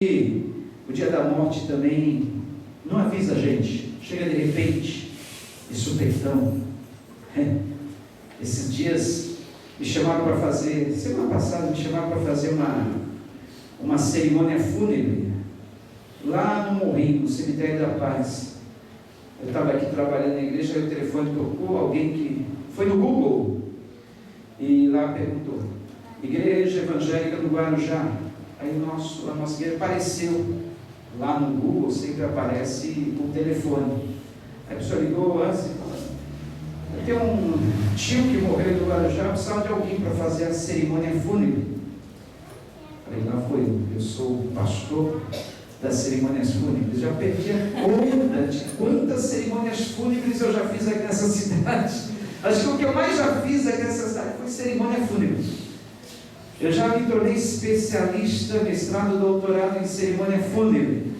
E o dia da morte também não avisa a gente, chega de repente, de supetão. Esses dias me chamaram para fazer, semana passada me chamaram para fazer uma cerimônia fúnebre lá no Morrinho, no Cemitério da Paz. Eu estava aqui trabalhando na igreja, aí o telefone tocou, alguém que foi no Google e lá perguntou: Igreja Evangélica do Guarujá. Aí a nossa igreja apareceu lá no Google, sempre aparece o telefone. Aí a pessoa ligou antes, eu tenho um tio que morreu do Guarujá, precisava de alguém para fazer a cerimônia fúnebre. Falei, lá foi eu sou o pastor das cerimônias fúnebres. Já perdi a conta de quantas cerimônias fúnebres eu já fiz aqui nessa cidade. Acho que o que eu mais já fiz aqui nessa cidade foi cerimônia fúnebre. Eu já me tornei especialista, mestrado, doutorado em cerimônia fúnebre.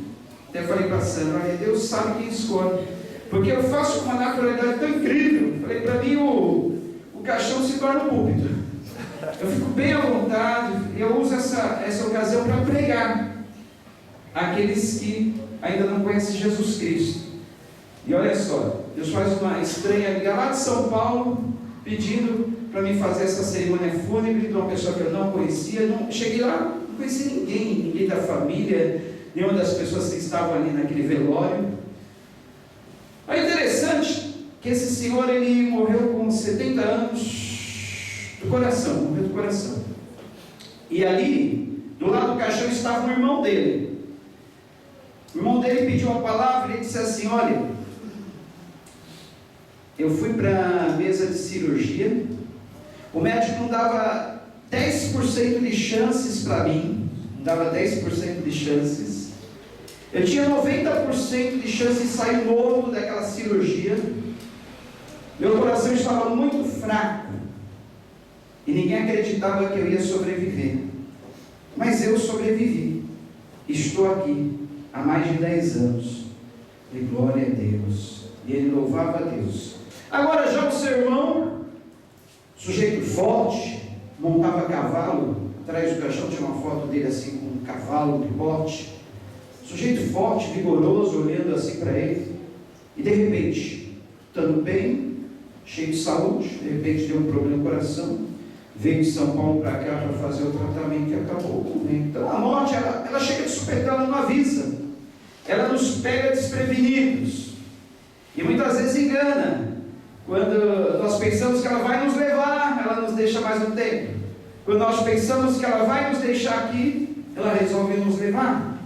Até falei para a Sandra, Deus sabe quem escolhe, porque eu faço com uma naturalidade tão incrível. Falei, para mim o caixão se torna um púlpito. Eu fico bem à vontade, eu uso essa ocasião para pregar àqueles que ainda não conhecem Jesus Cristo. E olha só, Deus faz uma estranha liga lá de São Paulo, pedindo para mim fazer essa cerimônia fúnebre de uma pessoa que eu não conhecia. Cheguei lá, não conhecia ninguém da família, nenhuma das pessoas que estavam ali naquele velório. É interessante que esse senhor, ele morreu com 70 anos do coração, morreu do coração. E ali, do lado do caixão, estava o irmão dele. O irmão dele pediu uma palavra e ele disse assim: olha, eu fui para a mesa de cirurgia, o médico não dava 10% de chances para mim, não dava 10% de chances, eu tinha 90% de chance de sair morto daquela cirurgia, meu coração estava muito fraco, e ninguém acreditava que eu ia sobreviver, mas eu sobrevivi, estou aqui há mais de 10 anos, e glória a Deus, e ele louvava a Deus. Agora já o seu irmão, sujeito forte, montava cavalo, atrás do caixão tinha uma foto dele assim com um cavalo de bote, sujeito forte, vigoroso, olhando assim para ele, e de repente, estando bem, cheio de saúde, de repente deu um problema no coração, veio de São Paulo para cá para fazer o tratamento e acabou morrendo. Então a morte, ela chega de supetão, ela não avisa, ela nos pega desprevenidos, e muitas vezes engana. Quando nós pensamos que ela vai nos levar, ela nos deixa mais um tempo. Quando nós pensamos que ela vai nos deixar aqui, ela resolve nos levar.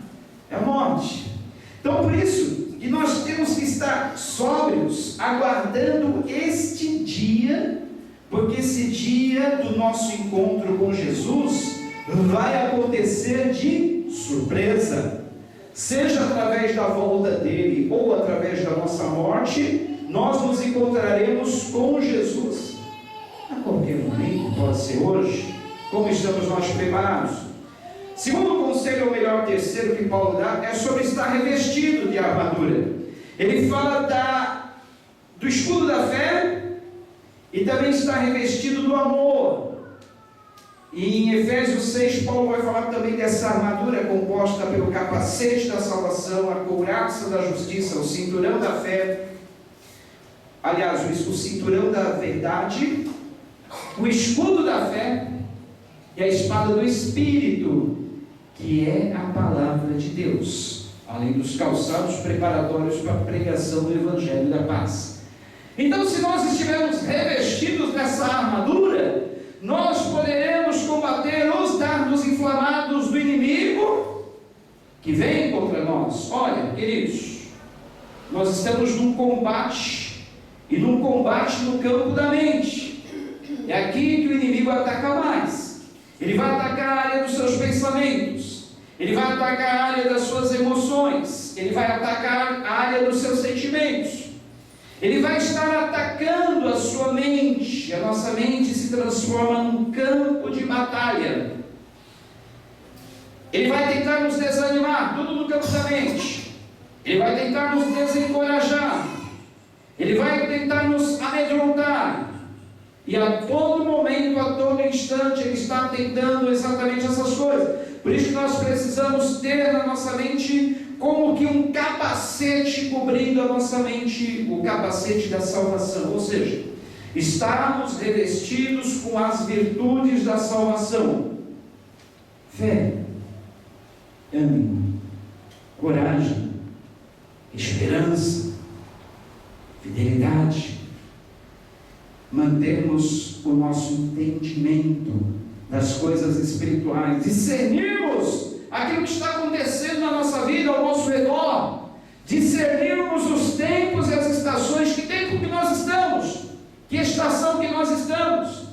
É a morte. Então por isso que nós temos que estar sóbrios, aguardando este dia, porque esse dia do nosso encontro com Jesus vai acontecer de surpresa. Seja através da volta dele ou através da nossa morte, nós nos encontraremos com Jesus a qualquer momento, pode ser hoje. Como estamos nós preparados? Segundo conselho, ou melhor, terceiro que Paulo dá, é sobre estar revestido de armadura. Ele fala do escudo da fé e também está revestido do amor. E em Efésios 6, Paulo vai falar também dessa armadura composta pelo capacete da salvação, a couraça da justiça, o cinturão da fé, aliás, o cinturão da verdade, o escudo da fé e a espada do Espírito, que é a palavra de Deus, além dos calçados preparatórios para a pregação do Evangelho da Paz. Então, se nós estivermos revestidos dessa armadura, nós poderemos combater os dardos inflamados do inimigo que vem contra nós. Olha, queridos, nós estamos num combate, e num combate no campo da mente. É aqui que o inimigo ataca mais. Ele vai atacar a área dos seus pensamentos, ele vai atacar a área das suas emoções, ele vai atacar a área dos seus sentimentos, ele vai estar atacando a sua mente. A nossa mente se transforma num campo de batalha. Ele vai tentar nos desanimar, tudo no campo da mente. Ele vai tentar nos desencorajar, ele vai tentar nos amedrontar, e a todo momento, a todo instante, ele está tentando exatamente essas coisas. Por isso que nós precisamos ter na nossa mente como que um capacete cobrindo a nossa mente, o capacete da salvação, ou seja, estarmos revestidos com as virtudes da salvação: fé, ânimo, coragem, esperança, fidelidade, mantermos o nosso entendimento das coisas espirituais, discernirmos aquilo que está acontecendo na nossa vida, ao nosso redor, discernirmos os tempos e as estações. Que tempo que nós estamos? Que estação que nós estamos?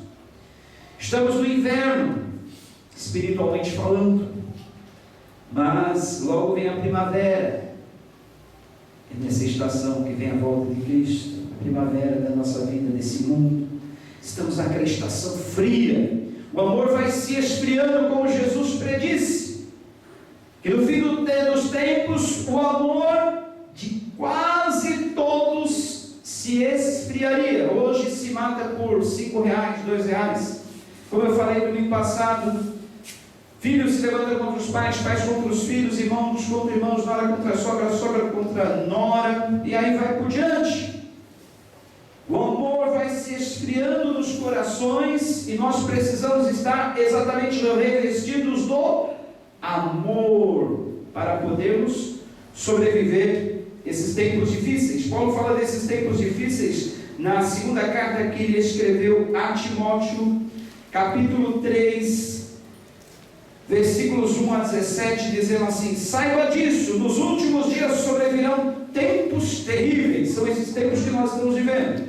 Estamos no inverno, espiritualmente falando, mas logo vem a primavera. É nessa estação que vem a volta de Cristo, a primavera da nossa vida, desse mundo. Estamos naquela estação fria. O amor vai se esfriando, como Jesus predisse, que no fim dos tempos o amor de quase todos se esfriaria. Hoje se mata por R$5, R$2. Como eu falei no domingo passado, filhos se levantam contra os pais, pais contra os filhos, irmãos contra irmãos, nora contra a sogra, sogra contra a nora, e aí vai por diante. O amor vai se esfriando nos corações e nós precisamos estar exatamente revestidos do amor para podermos sobreviver esses tempos difíceis. Paulo fala desses tempos difíceis na segunda carta que ele escreveu a Timóteo, capítulo 3, versículos 1 a 17, dizendo assim: saiba disso, nos últimos dias sobrevirão tempos terríveis. São esses tempos que nós estamos vivendo.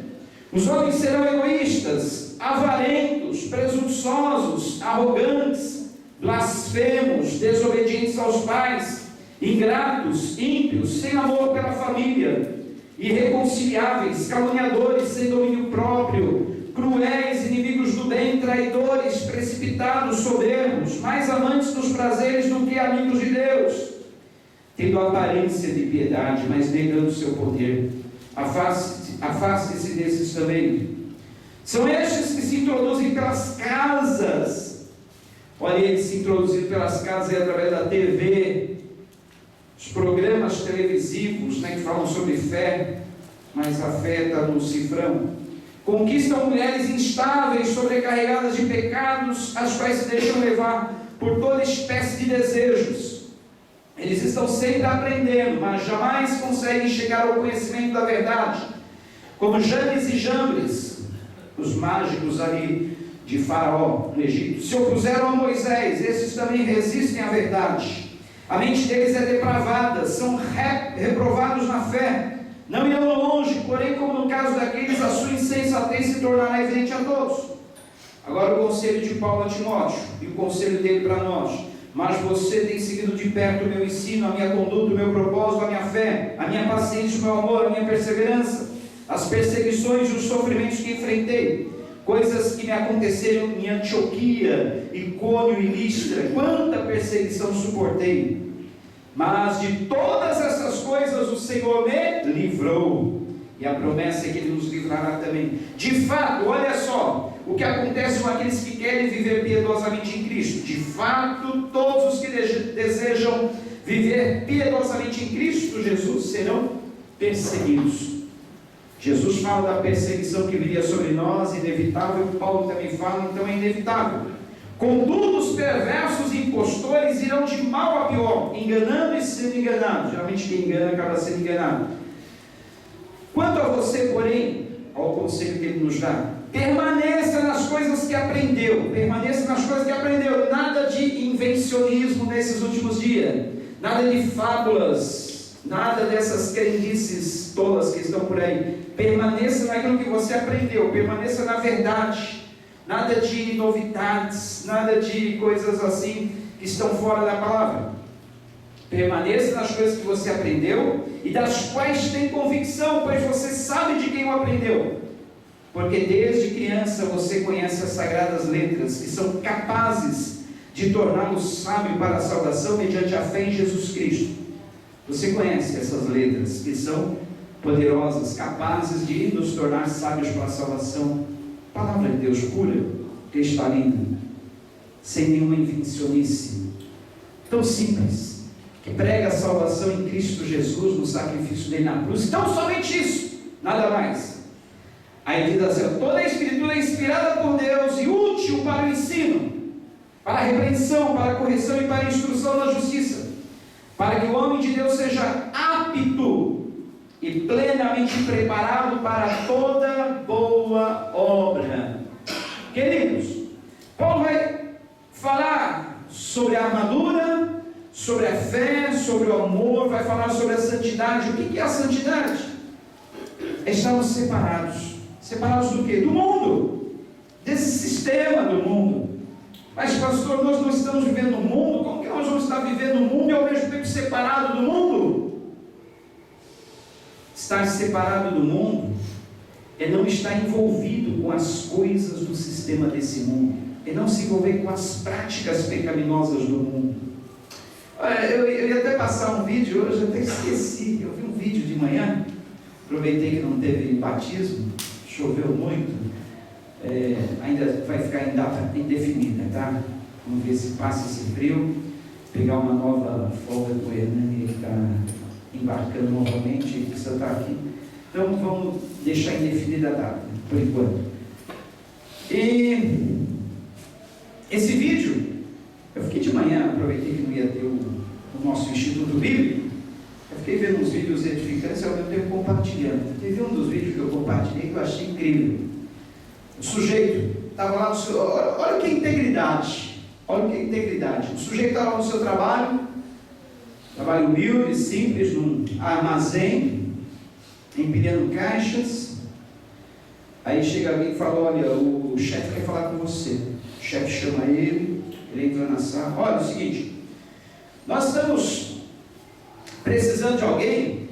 Os homens serão egoístas, avarentos, presunçosos, arrogantes, blasfemos, desobedientes aos pais, ingratos, ímpios, sem amor pela família, irreconciliáveis, caluniadores, sem domínio próprio, cruéis, inimigos do bem, traidores, precipitados, soberbos, mais amantes dos prazeres do que amigos de Deus, tendo aparência de piedade, mas negando seu poder. Afaste-se desses também. São estes que se introduzem pelas casas. Olha, eles se introduziram pelas casas através da TV, os programas televisivos, que falam sobre fé, mas a fé está no cifrão. Conquistam mulheres instáveis, sobrecarregadas de pecados, as quais se deixam levar por toda espécie de desejos. Eles estão sempre aprendendo, mas jamais conseguem chegar ao conhecimento da verdade. Como Janes e Jambres, os mágicos ali de Faraó, no Egito, se opuseram a Moisés, esses também resistem à verdade. A mente deles é depravada, são reprovados na fé, não irão longe, porém, como no caso daqueles, a sua insensatez se tornará evidente a todos. Agora o conselho de Paulo a Timóteo, e o conselho dele para nós: mas você tem seguido de perto o meu ensino, a minha conduta, o meu propósito, a minha fé, a minha paciência, o meu amor, a minha perseverança, as perseguições e os sofrimentos que enfrentei, coisas que me aconteceram em Antioquia, Icônio e Listra. Quanta perseguição suportei! Mas de todas essas coisas o Senhor me livrou, e a promessa é que Ele nos livrará também. De fato, olha só o que acontece com aqueles que querem viver piedosamente em Cristo. De fato, todos os que desejam viver piedosamente em Cristo Jesus serão perseguidos. Jesus fala da perseguição que viria sobre nós, inevitável. Paulo também fala, então é inevitável. Contudo, os perversos e impostores irão de mal a pior, enganando e sendo enganados. Geralmente quem engana acaba sendo enganado. Quanto a você, porém, ao conselho que ele nos dá: permaneça nas coisas que aprendeu. Permaneça nas coisas que aprendeu. Nada de invencionismo nesses últimos dias. Nada de fábulas. Nada dessas crendices tolas que estão por aí. Permaneça naquilo que você aprendeu. Permaneça na verdade. Nada de novidades. Nada de coisas assim que estão fora da palavra. Permaneça nas coisas que você aprendeu e das quais tem convicção, pois você sabe de quem o aprendeu. Porque desde criança você conhece as sagradas letras, que são capazes de torná-lo sábio para a salvação mediante a fé em Jesus Cristo. Você conhece essas letras, que são poderosas, capazes de nos tornar sábios para a salvação. Palavra de Deus pura, cristalina, sem nenhuma invencionice, tão simples, que prega a salvação em Cristo Jesus, no sacrifício dele na cruz. Então, somente isso, nada mais. Aí diz assim: toda a Escritura é inspirada por Deus e útil para o ensino, para a repreensão, para a correção e para a instrução na justiça, para que o homem de Deus seja apto e plenamente preparado para toda boa obra. Queridos, Paulo vai falar sobre a armadura, sobre a fé, sobre o amor, vai falar sobre a santidade. O que é a santidade? Estamos separados. Separados do quê? Do mundo, desse sistema do mundo. Mas pastor, nós não estamos vivendo no mundo. Como que nós vamos estar vivendo no mundo e ao mesmo tempo separado do mundo? Estar separado do mundo é não estar envolvido com as coisas do sistema desse mundo, é não se envolver com as práticas pecaminosas do mundo. Eu ia até passar um vídeo hoje, eu até esqueci. Eu vi um vídeo de manhã, aproveitei que não teve batismo, choveu muito, ainda vai ficar em data indefinida, tá? Vamos ver se passa esse frio, pegar uma nova folga do Hernani, que está embarcando novamente, ele precisa estar aqui. Então vamos deixar indefinida a data, por enquanto. E esse vídeo, eu fiquei de manhã, aproveitei que não ia ter o nosso Instituto Bíblico, eu fiquei vendo uns vídeos edificantes e ao mesmo tempo compartilhando. Teve um dos vídeos que eu compartilhei que eu achei incrível. O sujeito estava lá no seu... Olha que integridade. Olha que integridade. O sujeito estava lá no seu trabalho humilde, simples, num armazém, empilhando caixas. Aí chega alguém e fala: olha, o chefe quer falar com você. O chefe chama ele entra na sala. Olha, é o seguinte, nós estamos precisando de alguém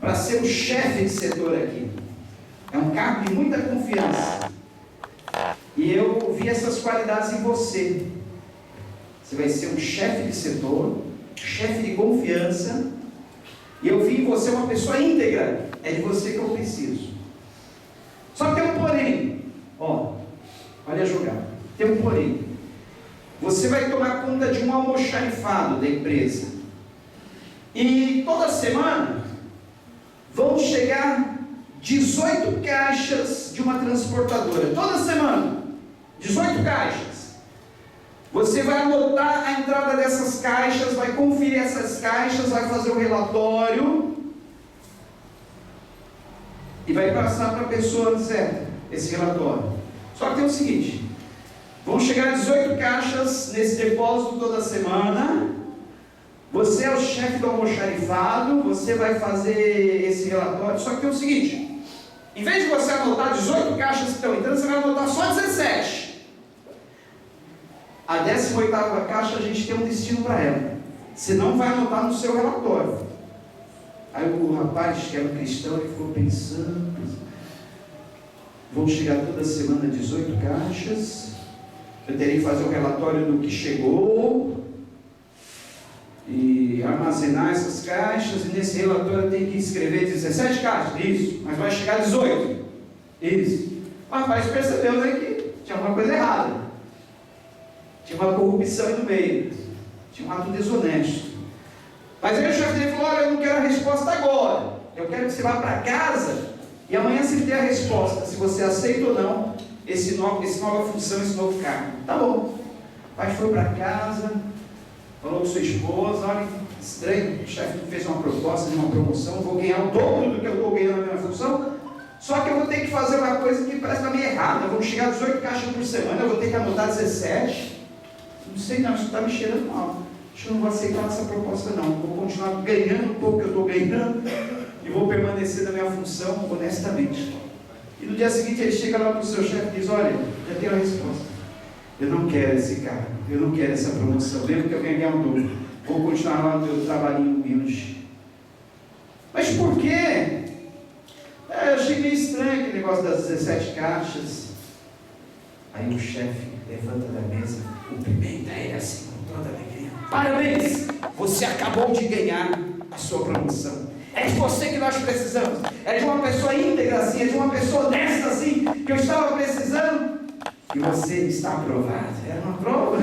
para ser o chefe de setor aqui. É um cargo de muita confiança. E eu vi essas qualidades em você. Você vai ser um chefe de setor, chefe de confiança. E eu vi em você uma pessoa íntegra. É de você que eu preciso. Só que tem um porém. Olha a jogada. Tem um porém. Você vai tomar conta de um almoxarifado da empresa. E toda semana vão chegar 18 caixas de uma transportadora. Toda semana, 18 caixas. Você vai anotar a entrada dessas caixas, vai conferir essas caixas, vai fazer o relatório e vai passar para a pessoa certa esse relatório. Só que tem o seguinte: vão chegar 18 caixas nesse depósito toda semana. Você é o chefe do almoxarifado, você vai fazer esse relatório. Só que tem o seguinte: em vez de você anotar 18 caixas que estão entrando, você vai anotar só 17. A 18ª caixa a gente tem um destino para ela. Você não vai anotar no seu relatório. Aí o rapaz, que era um cristão, ele ficou pensando: vão chegar toda semana 18 caixas, eu terei que fazer um relatório do que chegou e armazenar essas caixas, e nesse relatório eu tenho que escrever 17 caixas, isso, mas vai chegar 18, isso. O rapaz percebeu, né, que tinha alguma coisa errada, tinha uma corrupção aí no meio, tinha um ato desonesto. Mas aí o chefe dele falou: olha, eu não quero a resposta agora, eu quero que você vá para casa e amanhã você dê a resposta, se você aceita ou não essa nova função, esse novo cargo. Tá bom. O pai foi para casa, falou com sua esposa: olha, estranho, o chefe fez uma proposta de uma promoção, eu vou ganhar o dobro do que eu estou ganhando na minha função, só que eu vou ter que fazer uma coisa que parece estar meio errada. Vão chegar 18 caixas por semana, eu vou ter que anotar 17. Não sei não, isso está me cheirando mal. Acho que eu não vou aceitar essa proposta não. Vou continuar ganhando o pouco que eu estou ganhando e vou permanecer na minha função honestamente. E no dia seguinte ele chega lá para o seu chefe e diz: olha, já tenho a resposta. Eu não quero esse cargo, eu não quero essa promoção, mesmo que eu ganhe um dobro. Vou continuar lá no meu trabalhinho humilde. Mas por quê? Eu achei meio estranho aquele negócio das 17 caixas. Aí o chefe levanta da mesa, cumprimenta ele assim com toda alegria: parabéns, você acabou de ganhar a sua promoção. É de você que nós precisamos. É de uma pessoa íntegra assim, é de uma pessoa honesta assim, que eu estava precisando. E você está aprovado. Era uma prova.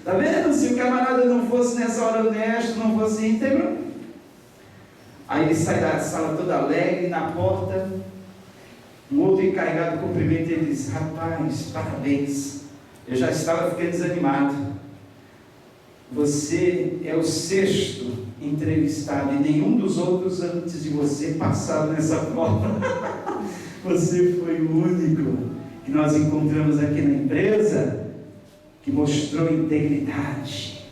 Está vendo? Se o camarada não fosse nessa hora honesto, não fosse íntegro. Aí ele sai da sala todo alegre, na porta, um outro encarregado cumprimenta e ele diz: rapaz, parabéns, eu já estava ficando desanimado. Você é o 6º entrevistado e nenhum dos outros antes de você passaram nessa prova. Você foi o único que nós encontramos aqui na empresa que mostrou integridade,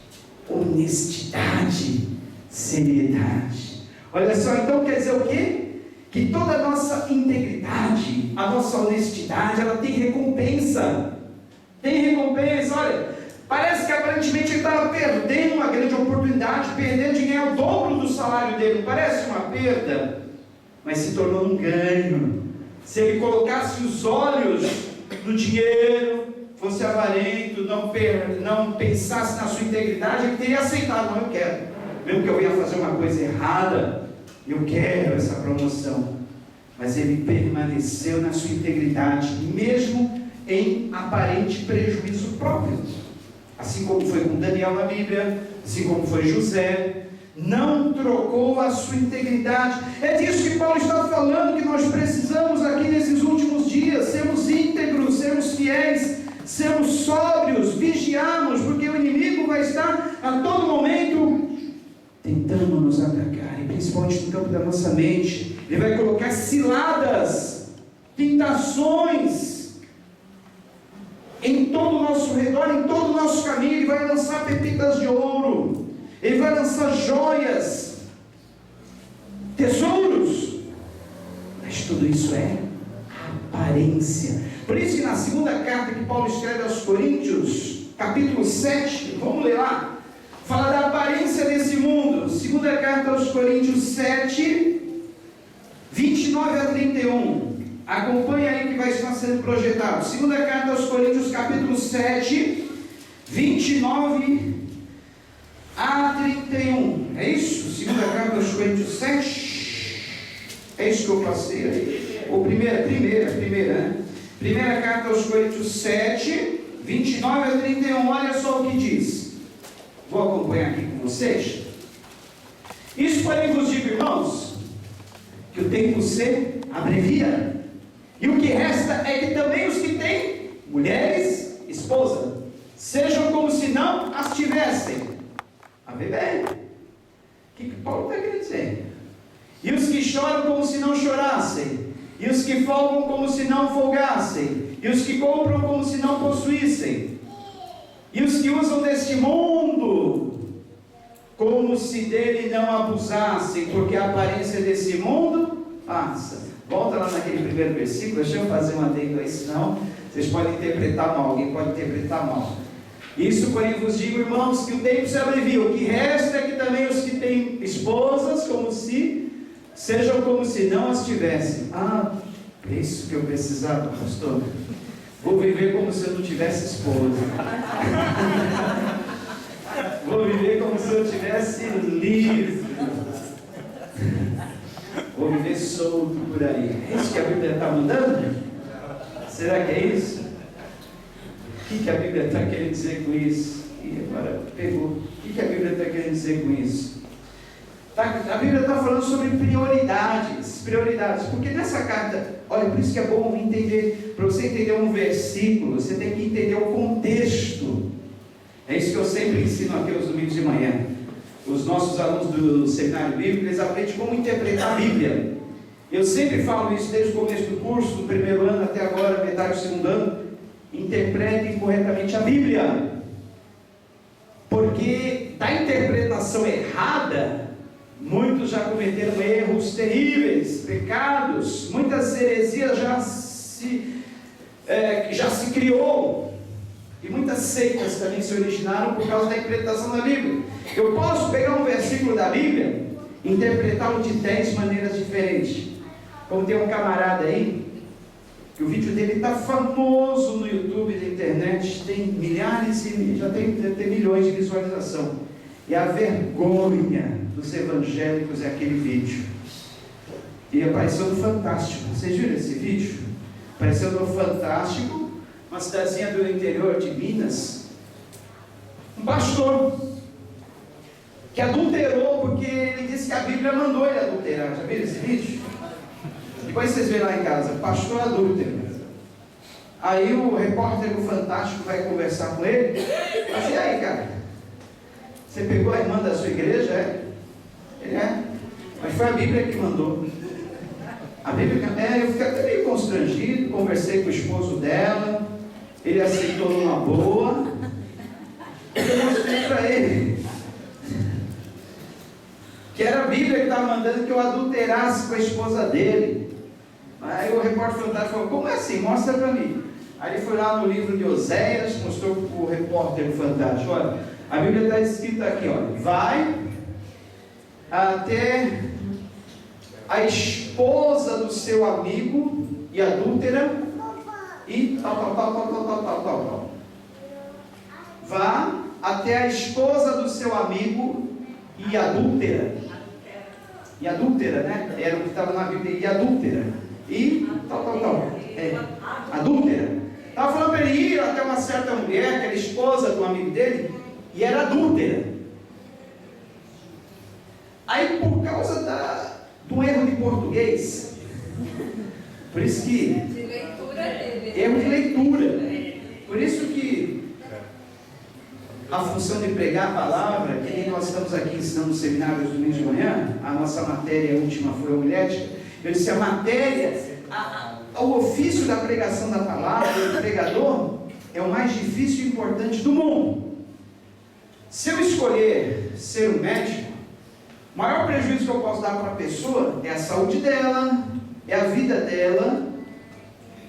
honestidade, seriedade. Olha só, então quer dizer o quê? Que toda a nossa integridade, a nossa honestidade, ela tem recompensa. Tem recompensa. Olha, parece que aparentemente ele estava perdendo uma grande oportunidade, perdendo de ganhar o dobro do salário dele. Não parece uma perda, mas se tornou um ganho. Se ele colocasse os olhos no dinheiro, fosse avarento, não pensasse na sua integridade, ele teria aceitado. Não, eu quero. Mesmo que eu ia fazer uma coisa errada, eu quero essa promoção. Mas ele permaneceu na sua integridade, mesmo em aparente prejuízo próprio. Assim como foi com Daniel na Bíblia, assim como foi José, não trocou a sua integridade. É disso que Paulo está falando, que nós precisamos aqui nesses últimos dias, sermos íntegros, sermos fiéis, sermos sóbrios, vigiarmos, porque o inimigo vai estar a todo momento tentando nos atacar, e principalmente no campo da nossa mente. Ele vai colocar ciladas, tentações em todo o nosso redor, em todo o nosso caminho. Ele vai lançar pepitas de ouro, ele vai lançar joias, tesouros, mas tudo isso é aparência. Por isso que na segunda carta que Paulo escreve aos Coríntios, capítulo 7, vamos ler lá, fala da aparência desse mundo. Segunda carta aos Coríntios 7, 29 a 31. Acompanha aí que vai estar sendo projetado. Segunda carta aos Coríntios, capítulo 7, 29 a 31. É isso? Segunda carta aos Coríntios 7. É isso que eu passei aí. Ou primeira, né? Primeira carta aos Coríntios 7, 29 a 31. Olha só o que diz. Vou acompanhar aqui com vocês. Isso porém vos digo, irmãos, que o tempo se abrevia. E o que resta é que também os que têm mulheres, esposa, sejam como se não as tivessem. A ver bem. O que Paulo está querendo dizer? E os que choram como se não chorassem. E os que folgam como se não folgassem. E os que compram como se não possuíssem. E os que usam deste mundo como se dele não abusassem, porque a aparência desse mundo passa. Volta lá naquele primeiro versículo, deixa eu fazer um adendo aí, senão vocês podem interpretar mal, alguém pode interpretar mal. Isso, porém, vos digo, irmãos, que o tempo se abrevia. O que resta é que também os que têm esposas, sejam como se não as tivessem. Ah, é isso que eu precisava, pastor. Vou viver como se eu não tivesse esposa. Vou viver como se eu estivesse livre. Vou viver solto por aí. É isso que a Bíblia está mandando? Será que é isso? O que a Bíblia está querendo dizer com isso? E agora pegou. O que a Bíblia está querendo dizer com isso? A Bíblia está falando sobre prioridades. Porque nessa carta, olha, por isso que é bom entender. Para você entender um versículo, você tem que entender o contexto. É isso que eu sempre ensino aqui aos domingos de manhã. Os nossos alunos do seminário bíblico, eles aprendem como interpretar a Bíblia. Eu sempre falo isso desde o começo do curso, do primeiro ano até agora, metade do segundo ano. Interpretem corretamente a Bíblia. Porque da interpretação errada, muitos já cometeram erros terríveis, pecados, muitas heresias já se criou. E muitas seitas também se originaram por causa da interpretação da Bíblia. Eu posso pegar um versículo da Bíblia e interpretá-lo de 10 maneiras diferentes. Como tem um camarada aí, que o vídeo dele está famoso no YouTube, na internet, tem milhares e já tem milhões de visualização. E a vergonha dos evangélicos é aquele vídeo. E apareceu no Fantástico. Vocês viram esse vídeo? Apareceu no Fantástico, uma cidadezinha do interior de Minas. Um pastor que adulterou porque ele disse que a Bíblia mandou ele adulterar. Já viram esse vídeo? Depois vocês veem lá em casa, pastor adúltero. Aí o repórter do Fantástico vai conversar com ele. Fala assim: e aí, cara, você pegou a irmã da sua igreja? É? Ele é. Mas foi a Bíblia que mandou. A Bíblia, eu fiquei até meio constrangido, conversei com o esposo dela, ele aceitou numa boa. Eu mostrei para ele que era a Bíblia que estava mandando que eu adulterasse com a esposa dele. Aí o repórter fantástico falou: como é assim? Mostra para mim. Aí ele foi lá no livro de Oséias, mostrou para o repórter fantástico: olha, a Bíblia está escrita aqui, olha, vai até a esposa do seu amigo e adúltera e tal. Vá até a esposa do seu amigo e adúltera. E adúltera, né? Era o que estava na Bíblia. E adúltera. E tal. Adúltera. Estava falando para ele ir até uma certa mulher, que era esposa do amigo dele, e era adúltera. Aí, por causa do erro de português, por isso que erro de leitura, por isso que a função de pregar a palavra, que nem nós estamos aqui ensinando no seminário dos domingos de manhã, a nossa matéria última foi homilética. Eu disse: a matéria, o ofício da pregação da palavra, do pregador, é o mais difícil e importante do mundo. Se eu escolher ser um médico, o maior prejuízo que eu posso dar para a pessoa é a saúde dela, é a vida dela,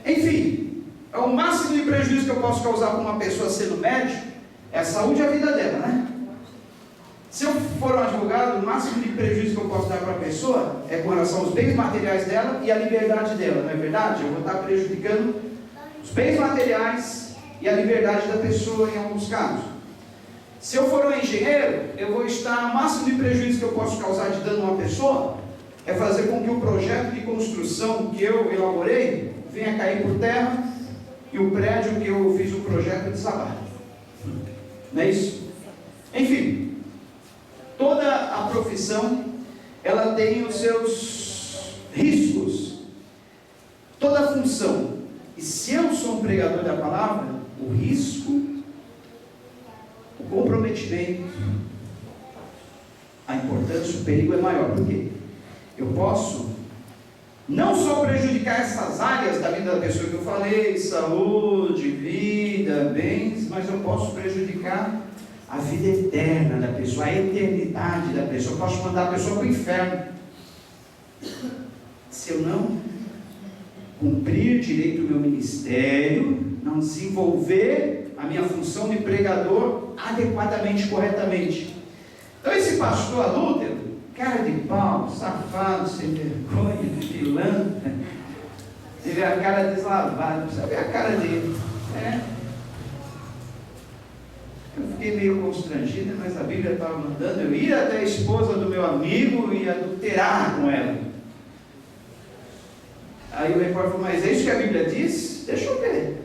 enfim, é o máximo de prejuízo que eu posso causar para uma pessoa sendo médico, é a saúde e a vida dela, né? Se eu for um advogado, o máximo de prejuízo que eu posso dar para a pessoa é com relação aos bens materiais dela e a liberdade dela, não é verdade? Eu vou estar prejudicando os bens materiais e a liberdade da pessoa em alguns casos. Se eu for um engenheiro, eu vou estar, o máximo de prejuízo que eu posso causar de dano a uma pessoa é fazer com que o projeto de construção que eu elaborei venha cair por terra e o prédio que eu fiz o projeto desabar. Não é isso? Enfim, toda a profissão, ela tem os seus riscos. Toda a função. E se eu sou um pregador da palavra, o risco, o comprometimento, a importância, o perigo é maior. Por quê? Eu posso não só prejudicar essas áreas da vida da pessoa que eu falei, saúde, vida, bens, mas eu posso prejudicar a vida eterna da pessoa, a eternidade da pessoa. Eu posso mandar a pessoa para o inferno se eu não cumprir direito o meu ministério, não desenvolver a minha função de pregador adequadamente, corretamente. Então esse pastor adúltero, cara de pau, safado, sem vergonha, pilantra, você vê a cara deslavada, precisa ver a cara dele, né? Eu fiquei meio constrangido, mas a Bíblia estava mandando eu ir até a esposa do meu amigo e adulterar com ela. Aí o repórter falou: mas é isso que a Bíblia diz? Deixa eu ver.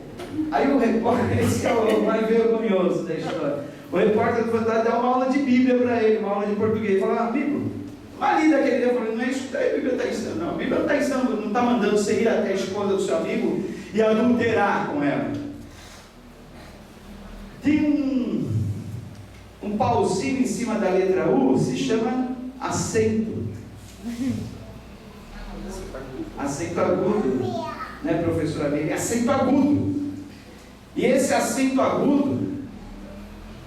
Aí o repórter, esse é o mais vergonhoso da história, o repórter do Fantástico deu uma aula de Bíblia para ele, uma aula de português. Falou: amigo, uma lida que ele deu, eu falei: não é isso que a Bíblia está ensinando, não. A Bíblia não está ensinando, não está mandando você ir até a esposa do seu amigo e adulterar com ela. Tem um pauzinho em cima da letra U, se chama acento. Acento agudo, né, professora Miriam? Acento agudo. E esse acento agudo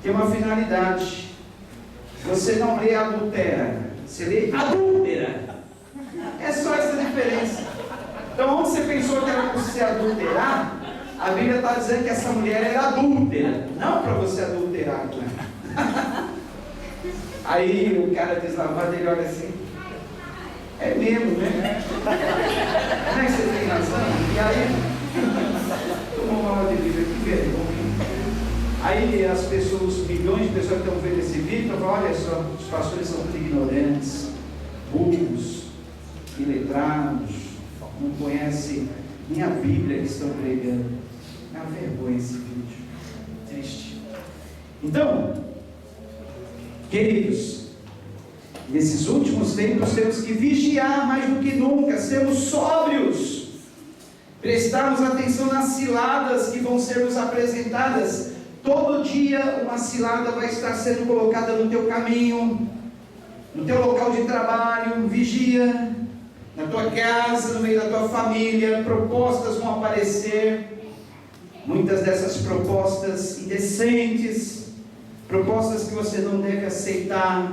tem uma finalidade. Você não lê adultera, você lê adúltera. É só essa diferença. Então, onde você pensou que era para você adulterar, a Bíblia está dizendo que essa mulher era adúltera, não para você adulterar. Aí o cara deslavado, ele olha assim: é mesmo, né? Não é que você tem razão? E aí, tomou uma aula de Bíblia, que vergonha. Aí as pessoas, os milhões de pessoas que estão vendo esse vídeo, falam: olha só, os pastores são tudo ignorantes, burros, iletrados, não conhecem nem a Bíblia que estão pregando. É uma vergonha esse vídeo, triste. Então, Queridos, nesses últimos tempos temos que vigiar mais do que nunca, sermos sóbrios, prestarmos atenção nas ciladas que vão ser nos apresentadas. Todo dia uma cilada vai estar sendo colocada no teu caminho, no teu local de trabalho. Vigia, na tua casa, no meio da tua família, propostas vão aparecer, muitas dessas propostas indecentes, propostas que você não deve aceitar,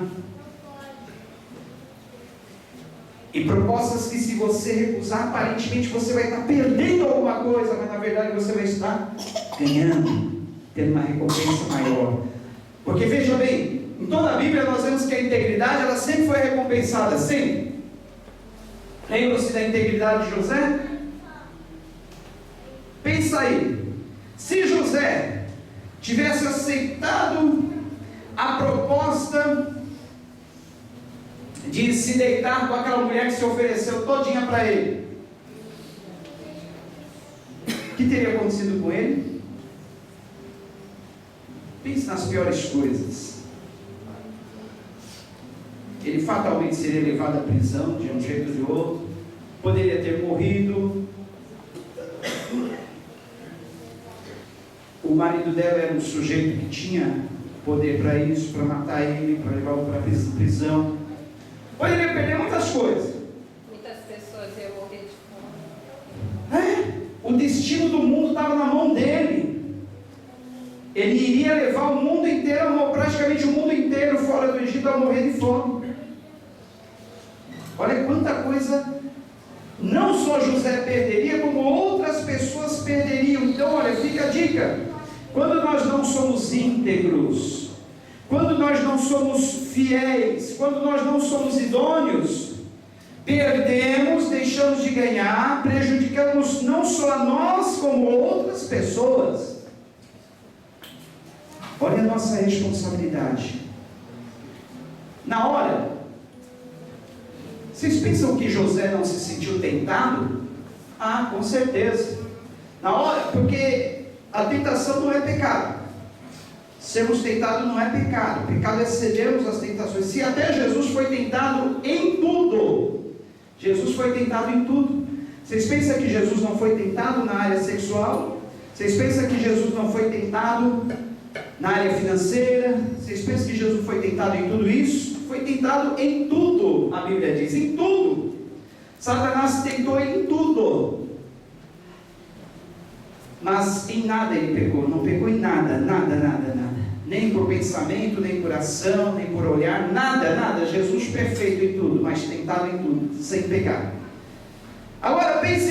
e propostas que, se você recusar, aparentemente você vai estar perdendo alguma coisa, mas na verdade você vai estar ganhando, tendo uma recompensa maior. Porque veja bem, em toda a Bíblia nós vemos que a integridade, ela sempre foi recompensada, sempre. Lembram-se da integridade de José? Pensa aí, se José tivesse aceitado a proposta de se deitar com aquela mulher que se ofereceu todinha para ele, o que teria acontecido com ele? Pense nas piores coisas. Ele fatalmente seria levado à prisão de um jeito ou de outro, poderia ter morrido. O marido dela era um sujeito que tinha poder para isso, para matar ele, para levá-lo para a prisão. Poderia perder muitas coisas. Muitas pessoas iam morrer de fome. O destino do mundo estava na mão dele. Ele iria levar o mundo inteiro, praticamente o mundo inteiro fora do Egito, a morrer de fome. Olha quanta coisa não só José perderia, como outras pessoas perderiam. Então, olha, fica a dica: quando nós não somos íntegros, quando nós não somos fiéis, quando nós não somos idôneos, perdemos, deixamos de ganhar, prejudicamos não só a nós, como outras pessoas. Olha a nossa responsabilidade. Na hora, vocês pensam que José não se sentiu tentado? Ah, com certeza. Na hora, porque a tentação não é pecado. Sermos tentados não é pecado. Pecado é cedermos às tentações. Se até Jesus foi tentado em tudo, Jesus foi tentado em tudo. Vocês pensam que Jesus não foi tentado na área sexual? Vocês pensam que Jesus não foi tentado na área financeira? Vocês pensam que Jesus foi tentado em tudo isso? Foi tentado em tudo, a Bíblia diz, em tudo. Satanás tentou ele em tudo, mas em nada ele pecou. Não pecou em nada, nada. Nem por pensamento, nem por ação, nem por olhar, nada. Jesus perfeito em tudo, mas tentado em tudo, sem pecar. Agora pense